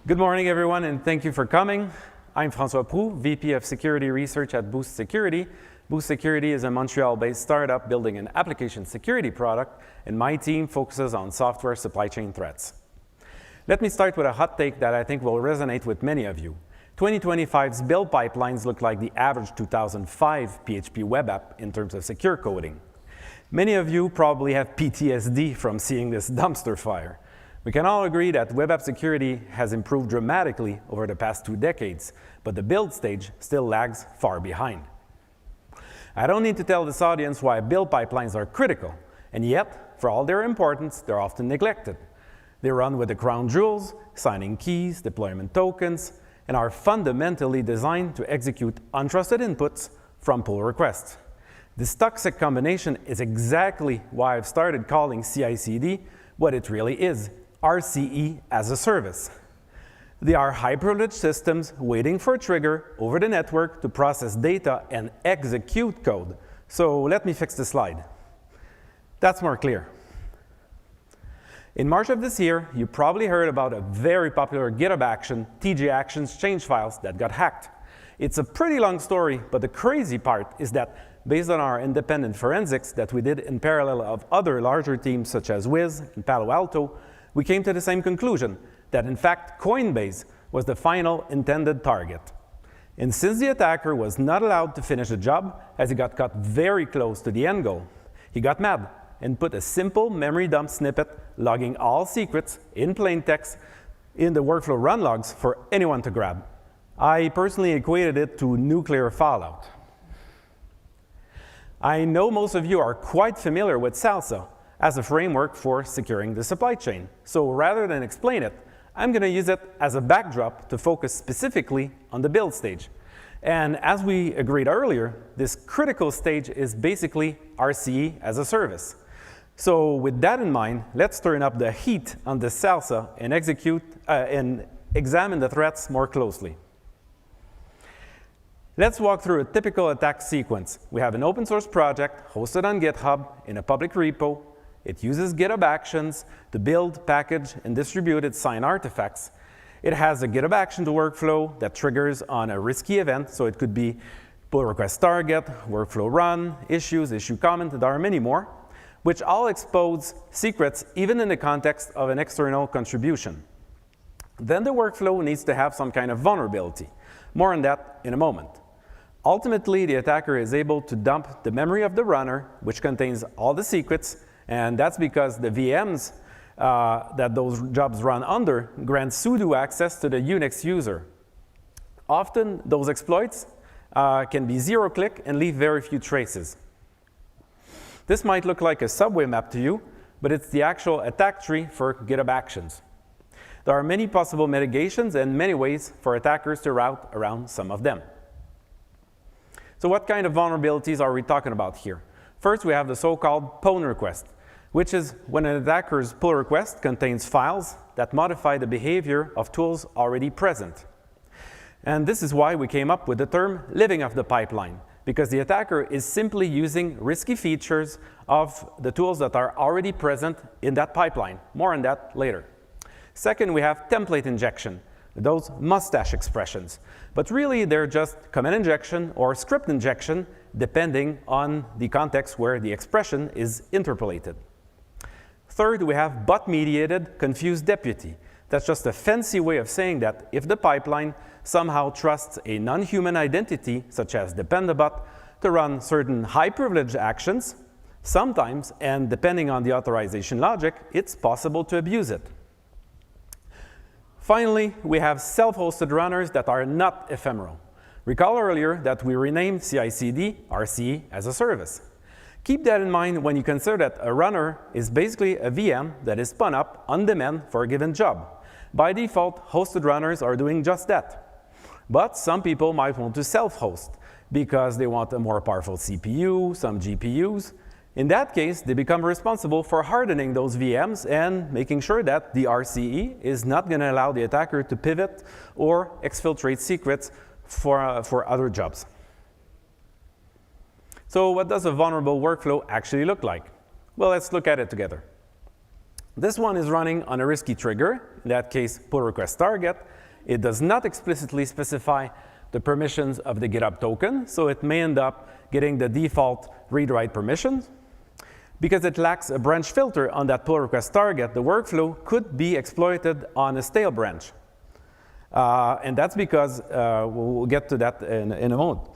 Good morning, everyone, and thank you for coming. I'm François Proulx, VP of Security Research at Boost Security. Boost Security is a Montreal-based startup building an application security product, and my team focuses on software supply chain threats. Let me start with a hot take that I think will resonate with many of you. 2025's build pipelines look like the average 2005 PHP web app in terms of secure coding. Many of you probably have PTSD from seeing this dumpster fire. We can all agree that web app security has improved dramatically over the past 2 decades, but the build stage still lags far behind. I don't need to tell this audience why build pipelines are critical, and yet, for all their importance, they're often neglected. They run with the crown jewels, signing keys, deployment tokens, and are fundamentally designed to execute untrusted inputs from pull requests. This toxic combination is exactly why I've started calling CI/CD what it really is: RCE as a service. They are high-privileged systems waiting for a trigger over the network to process data and execute code. So let me fix the slide. That's more clear. In March of this year, you probably heard about a very popular GitHub action, TJ Actions change files, that got hacked. It's a pretty long story, but the crazy part is that based on our independent forensics that we did in parallel of other larger teams such as Wiz and Palo Alto, we came to the same conclusion, that in fact Coinbase was the final intended target. And since the attacker was not allowed to finish the job, as he got cut very close to the end goal, he got mad and put a simple memory dump snippet logging all secrets in plain text in the workflow run logs for anyone to grab. I personally equated it to nuclear fallout. I know most of you are quite familiar with Salsa as a framework for securing the supply chain. So rather than explain it, I'm going to use it as a backdrop to focus specifically on the build stage. And as we agreed earlier, this critical stage is basically RCE as a service. So with that in mind, let's turn up the heat on the Salsa and examine the threats more closely. Let's walk through a typical attack sequence. We have an open source project hosted on GitHub in a public repo. It uses GitHub Actions to build, package, and distribute its sign artifacts. It has a GitHub Actions workflow that triggers on a risky event, so it could be pull request target, workflow run, issues, issue comment, and there are many more, which all expose secrets even in the context of an external contribution. Then the workflow needs to have some kind of vulnerability. More on that in a moment. Ultimately, the attacker is able to dump the memory of the runner, which contains all the secrets, and that's because the VMs that those jobs run under grant sudo access to the Unix user. Often, those exploits can be zero-click and leave very few traces. This might look like a subway map to you, but it's the actual attack tree for GitHub Actions. There are many possible mitigations and many ways for attackers to route around some of them. So what kind of vulnerabilities are we talking about here? First, we have the so-called pwn request, which is when an attacker's pull request contains files that modify the behavior of tools already present. And this is why we came up with the term living off the pipeline, because the attacker is simply using risky features of the tools that are already present in that pipeline. More on that later. Second, we have template injection, those mustache expressions. But really, they're just command injection or script injection, depending on the context where the expression is interpolated. Third, we have bot-mediated confused deputy. That's just a fancy way of saying that if the pipeline somehow trusts a non-human identity, such as dependabot, to run certain high-privileged actions, sometimes, and depending on the authorization logic, it's possible to abuse it. Finally, we have self-hosted runners that are not ephemeral. Recall earlier that we renamed CI/CD RCE as a service. Keep that in mind when you consider that a runner is basically a VM that is spun up on demand for a given job. By default, hosted runners are doing just that. But some people might want to self-host because they want a more powerful CPU, some GPUs. In that case, they become responsible for hardening those VMs and making sure that the RCE is not going to allow the attacker to pivot or exfiltrate secrets for other jobs. So what does a vulnerable workflow actually look like? Well, let's look at it together. This one is running on a risky trigger, in that case pull request target, it does not explicitly specify the permissions of the GitHub token, so it may end up getting the default read-write permissions. Because it lacks a branch filter on that pull request target, the workflow could be exploited on a stale branch. And that's because, we'll get to that in a moment.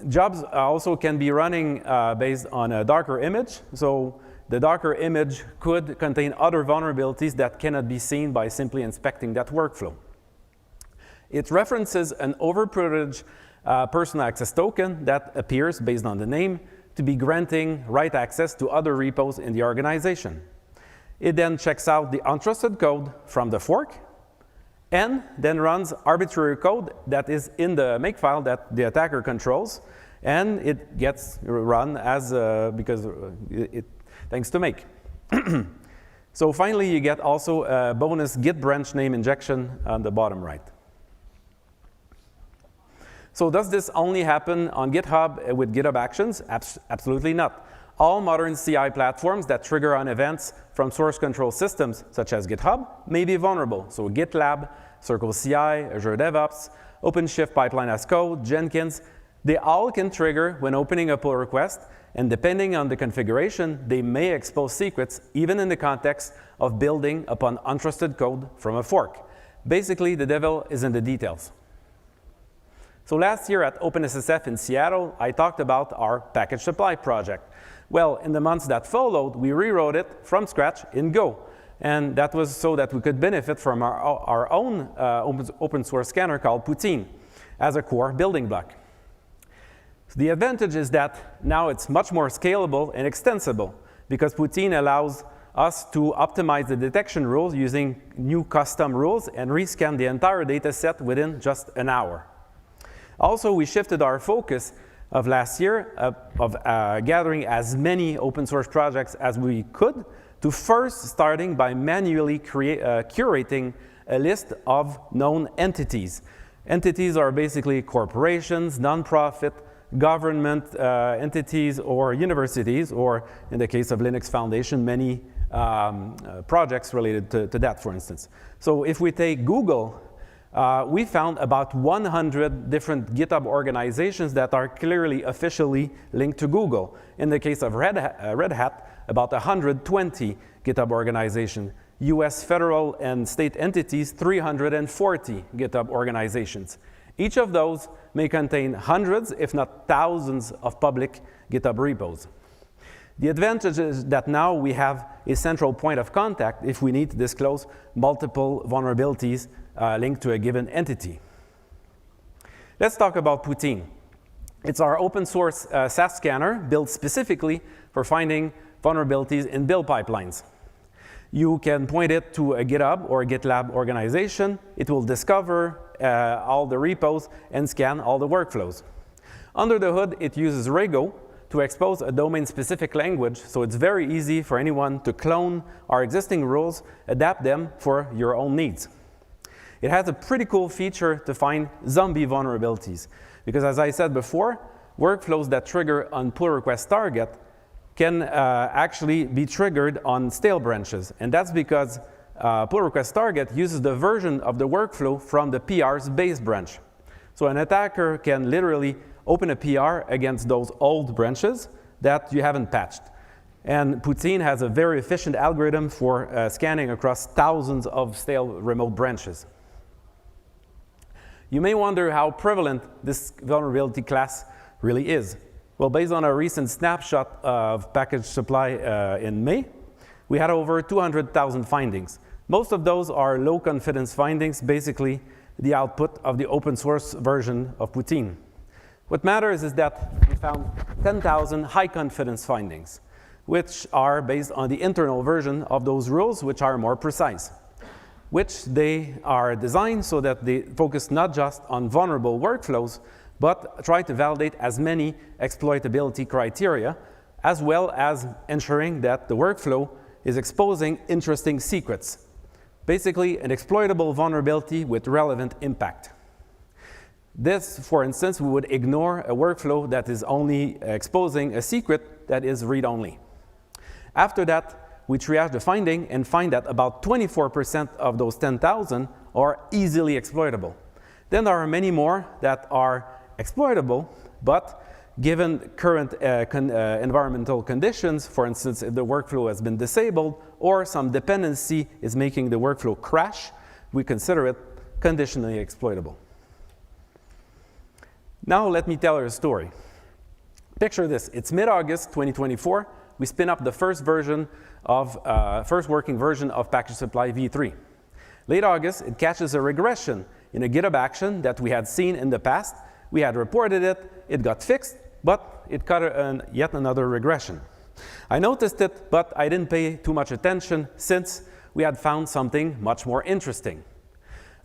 Jobs also can be running based on a Docker image. So the Docker image could contain other vulnerabilities that cannot be seen by simply inspecting that workflow. It references an overprivileged personal access token that appears, based on the name, to be granting write access to other repos in the organization. It then checks out the untrusted code from the fork and then runs arbitrary code that is in the makefile that the attacker controls, and it gets run as thanks to make. So finally, you get also a bonus git branch name injection on the bottom right. So does this only happen on GitHub with GitHub Actions? Absolutely not. All modern CI platforms that trigger on events from source control systems, such as GitHub, may be vulnerable. So GitLab, Circle CI, Azure DevOps, OpenShift Pipeline as Code, Jenkins, they all can trigger when opening a pull request, and depending on the configuration, they may expose secrets, even in the context of building upon untrusted code from a fork. Basically, the devil is in the details. So last year at OpenSSH in Seattle, I talked about our package supply project. Well, in the months that followed, we rewrote it from scratch in Go. And that was so that we could benefit from our own open source scanner called Poutine as a core building block. So the advantage is that now it's much more scalable and extensible because Poutine allows us to optimize the detection rules using new custom rules and rescan the entire data set within just an hour. Also, we shifted our focus of last year of gathering as many open source projects as we could to first starting by manually curating a list of known entities. Entities are basically corporations, nonprofit, government entities, or universities, or in the case of Linux Foundation, many projects related to that, for instance. So if we take Google, we found about 100 different GitHub organizations that are clearly officially linked to Google. In the case of Red Hat, about 120 GitHub organizations. US federal and state entities, 340 GitHub organizations. Each of those may contain hundreds, if not thousands, of public GitHub repos. The advantage is that now we have a central point of contact if we need to disclose multiple vulnerabilities linked to a given entity. Let's talk about Poutine. It's our open source SaaS scanner built specifically for finding vulnerabilities in build pipelines. You can point it to a GitHub or a GitLab organization. It will discover all the repos and scan all the workflows. Under the hood, it uses Rego to expose a domain-specific language, so it's very easy for anyone to clone our existing rules, adapt them for your own needs. It has a pretty cool feature to find zombie vulnerabilities, because as I said before, workflows that trigger on pull request target can actually be triggered on stale branches, and that's because pull request target uses the version of the workflow from the PR's base branch. So an attacker can literally open a PR against those old branches that you haven't patched. And Poutine has a very efficient algorithm for scanning across thousands of stale remote branches. You may wonder how prevalent this vulnerability class really is. Well, based on a recent snapshot of package supply in May, we had over 200,000 findings. Most of those are low confidence findings, basically the output of the open source version of Poutine. What matters is that we found 10,000 high confidence findings, which are based on the internal version of those rules, which are more precise, which they are designed so that they focus not just on vulnerable workflows, but try to validate as many exploitability criteria, as well as ensuring that the workflow is exposing interesting secrets. Basically, an exploitable vulnerability with relevant impact. This, for instance, we would ignore a workflow that is only exposing a secret that is read-only. After that, we triage the finding and find that about 24% of those 10,000 are easily exploitable. Then there are many more that are exploitable, but given current environmental conditions, for instance, if the workflow has been disabled or some dependency is making the workflow crash, we consider it conditionally exploitable. Now let me tell you a story. Picture this. It's mid-August 2024. We spin up the first working version of package supply v3. Late August, it catches a regression in a GitHub action that we had seen in the past. We had reported it, it got fixed, but it caught yet another regression. I noticed it, but I didn't pay too much attention since we had found something much more interesting.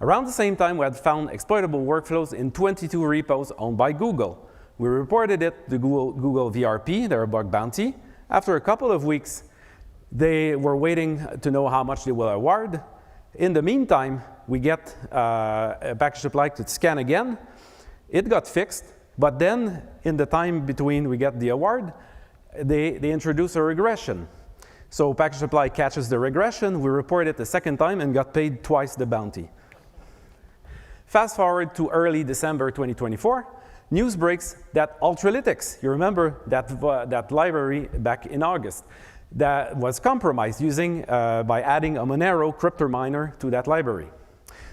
Around the same time, we had found exploitable workflows in 22 repos owned by Google. We reported it to Google VRP, their bug bounty. After a couple of weeks, they were waiting to know how much they will award. In the meantime, we get a package supply to scan again. It got fixed, but then in the time between we get the award, they introduce a regression. So package supply catches the regression, we report it the second time and got paid twice the bounty. Fast forward to early December 2024, news breaks that Ultralytics, you remember that library back in August, that was compromised by adding a Monero crypto miner to that library.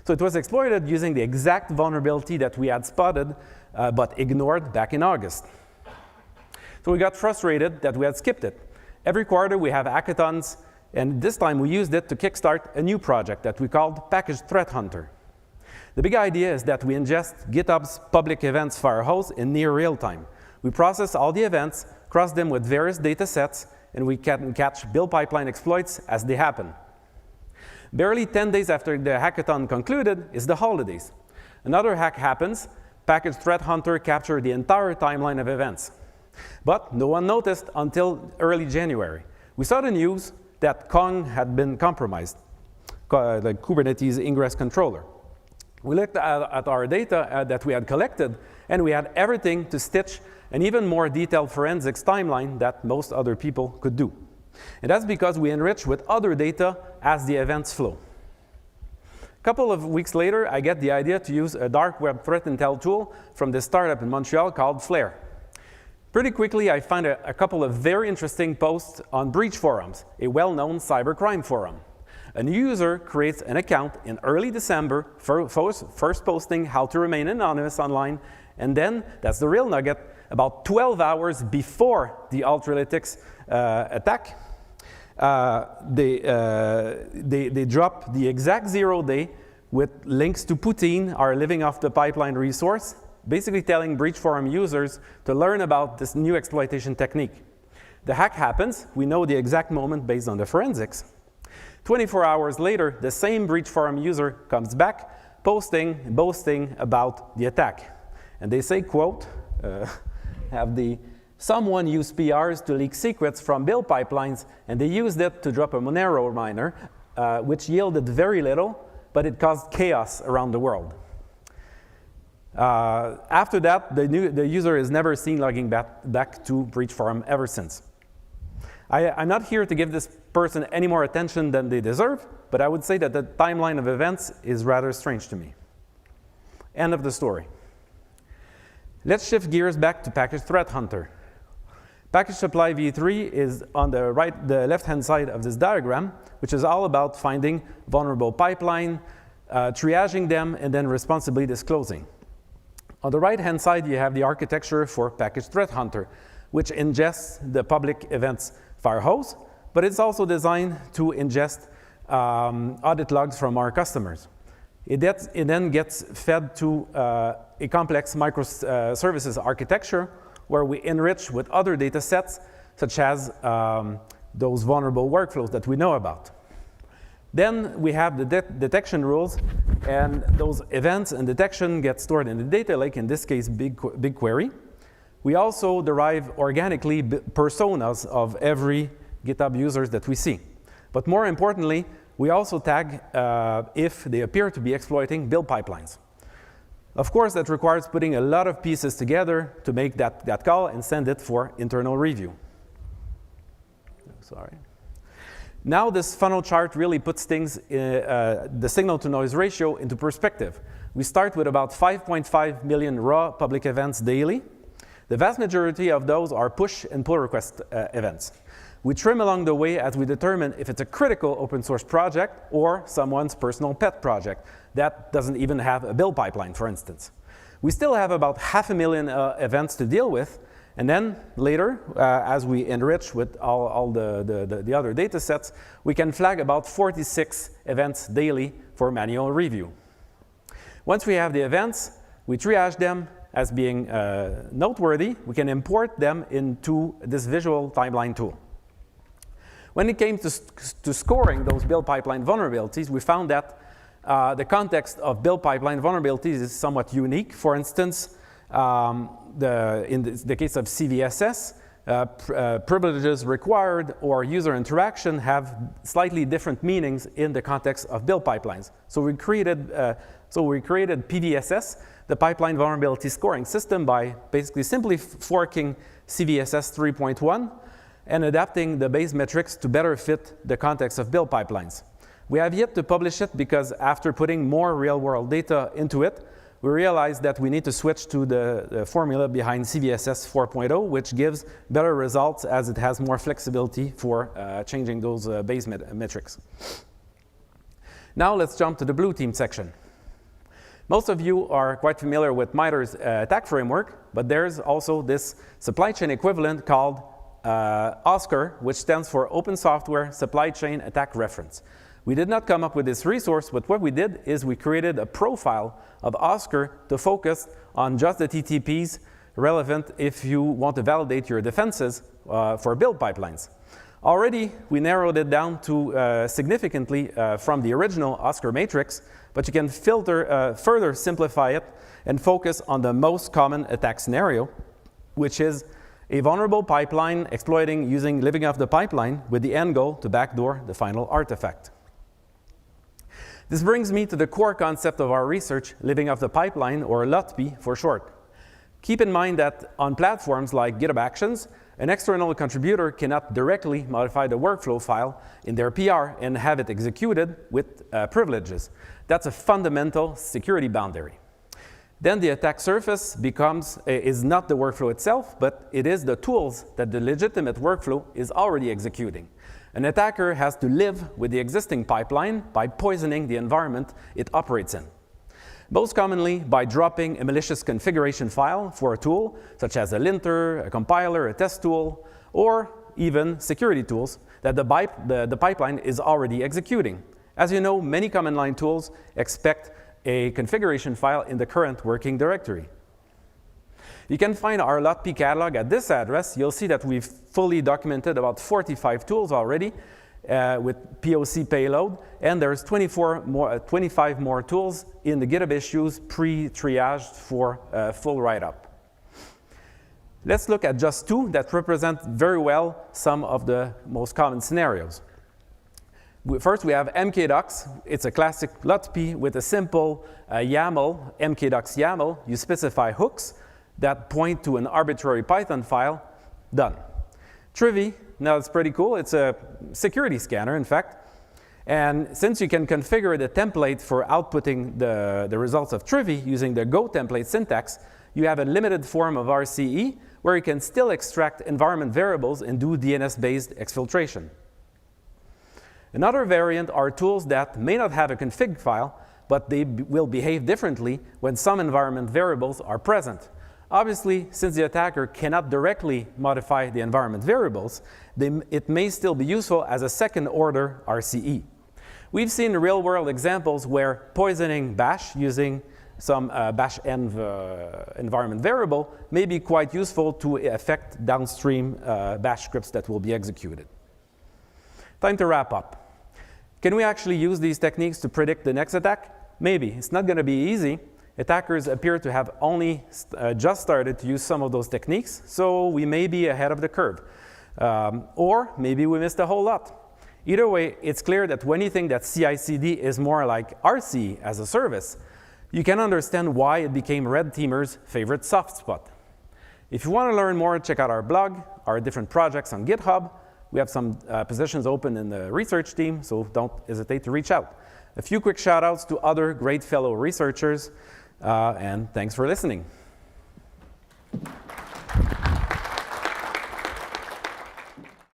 So it was exploited using the exact vulnerability that we had spotted but ignored back in August. So we got frustrated that we had skipped it. Every quarter we have hackathons, and this time we used it to kickstart a new project that we called Package Threat Hunter. The big idea is that we ingest GitHub's public events firehose in near real time. We process all the events, cross them with various data sets, and we can catch build pipeline exploits as they happen. Barely 10 days after the hackathon concluded is the holidays. Another hack happens. Package Threat Hunter captured the entire timeline of events. But no one noticed until early January. We saw the news that Kong had been compromised, the Kubernetes ingress controller. We looked at our data that we had collected, and we had everything to stitch an even more detailed forensics timeline that most other people could do. And that's because we enrich with other data as the events flow. A couple of weeks later, I get the idea to use a dark web threat intel tool from this startup in Montreal called Flare. Pretty quickly, I find a couple of very interesting posts on breach forums, a well-known cybercrime forum. A new user creates an account in early December, first posting how to remain anonymous online, and then, that's the real nugget, about 12 hours before the Ultralytics attack, they drop the exact 0 day with links to Poutine, our living off the pipeline resource, basically telling breach forum users to learn about this new exploitation technique. The hack happens, we know the exact moment based on the forensics. 24 hours later, the same breach forum user comes back, boasting about the attack. And they say, quote, someone used PRs to leak secrets from build pipelines, and they used it to drop a Monero miner, which yielded very little, but it caused chaos around the world. After that, the user is never seen logging back to breach forum ever since. I'm not here to give this person any more attention than they deserve, but I would say that the timeline of events is rather strange to me. End of the story. Let's shift gears back to Package Threat Hunter. Package Supply v3 is on the left-hand side of this diagram, which is all about finding vulnerable pipeline, triaging them, and then responsibly disclosing. On the right-hand side, you have the architecture for Package Threat Hunter, which ingests the public events firehose, but it's also designed to ingest audit logs from our customers. It then gets fed to a complex microservices architecture where we enrich with other data sets, such as those vulnerable workflows that we know about. Then we have the detection rules, and those events and detection get stored in the data lake, in this case, BigQuery. We also derive organically personas of every GitHub users that we see. But more importantly, we also tag if they appear to be exploiting build pipelines. Of course, that requires putting a lot of pieces together to make that call and send it for internal review. Sorry. Now this funnel chart really puts things, the signal-to-noise ratio into perspective. We start with about 5.5 million raw public events daily. The vast majority of those are push and pull request events. We trim along the way as we determine if it's a critical open source project or someone's personal pet project that doesn't even have a build pipeline, for instance. We still have about 500,000 events to deal with, and then later, as we enrich with all the other data sets, we can flag about 46 events daily for manual review. Once we have the events, we triage them as being noteworthy. We can import them into this visual timeline tool. When it came to scoring those build pipeline vulnerabilities, we found that the context of build pipeline vulnerabilities is somewhat unique. For instance, in the case of CVSS, privileges required or user interaction have slightly different meanings in the context of build pipelines. So we created PVSS, the pipeline vulnerability scoring system, by basically simply forking CVSS 3.1 and adapting the base metrics to better fit the context of build pipelines. We have yet to publish it because after putting more real-world data into it, we realized that we need to switch to the formula behind CVSS 4.0, which gives better results as it has more flexibility for changing those base metrics. Now let's jump to the blue team section. Most of you are quite familiar with MITRE's attack framework, but there's also this supply chain equivalent called OSCAR, which stands for Open Software Supply Chain Attack Reference. We did not come up with this resource, but what we did is we created a profile of OSCAR to focus on just the TTPs relevant if you want to validate your defenses for build pipelines. Already, we narrowed it down to significantly from the original OSCAR matrix, but you can further simplify it and focus on the most common attack scenario, which is a vulnerable pipeline exploiting using living off the pipeline with the end goal to backdoor the final artifact. This brings me to the core concept of our research, living off the pipeline, or LOTP for short. Keep in mind that on platforms like GitHub Actions, an external contributor cannot directly modify the workflow file in their PR and have it executed with privileges. That's a fundamental security boundary. Then the attack surface is not the workflow itself, but it is the tools that the legitimate workflow is already executing. An attacker has to live with the existing pipeline by poisoning the environment it operates in. Most commonly by dropping a malicious configuration file for a tool, such as a linter, a compiler, a test tool, or even security tools that the pipeline is already executing. As you know, many command line tools expect a configuration file in the current working directory. You can find our LOTP catalog at this address. You'll see that we've fully documented about 45 tools already with POC payload, and there's 25 more tools in the GitHub issues pre-triaged for full write-up. Let's look at just two that represent very well some of the most common scenarios. First, we have mkdocs. It's a classic LOTP with a simple YAML, mkdocs YAML. You specify hooks that point to an arbitrary Python file. Done. Trivy, now it's pretty cool. It's a security scanner, in fact. And since you can configure the template for outputting the results of Trivy using the Go template syntax, you have a limited form of RCE where you can still extract environment variables and do DNS-based exfiltration. Another variant are tools that may not have a config file, but they will behave differently when some environment variables are present. Obviously, since the attacker cannot directly modify the environment variables, it may still be useful as a second-order RCE. We've seen real-world examples where poisoning bash using some bash env environment variable may be quite useful to affect downstream bash scripts that will be executed. Time to wrap up. Can we actually use these techniques to predict the next attack? Maybe. It's not going to be easy. Attackers appear to have only just started to use some of those techniques, so we may be ahead of the curve. Or maybe we missed a whole lot. Either way, it's clear that when you think that CI/CD is more like RCE as a service, you can understand why it became red teamers' favorite soft spot. If you want to learn more, check out our blog, our different projects on GitHub. We have some positions open in the research team, so don't hesitate to reach out. A few quick shout outs to other great fellow researchers, and thanks for listening.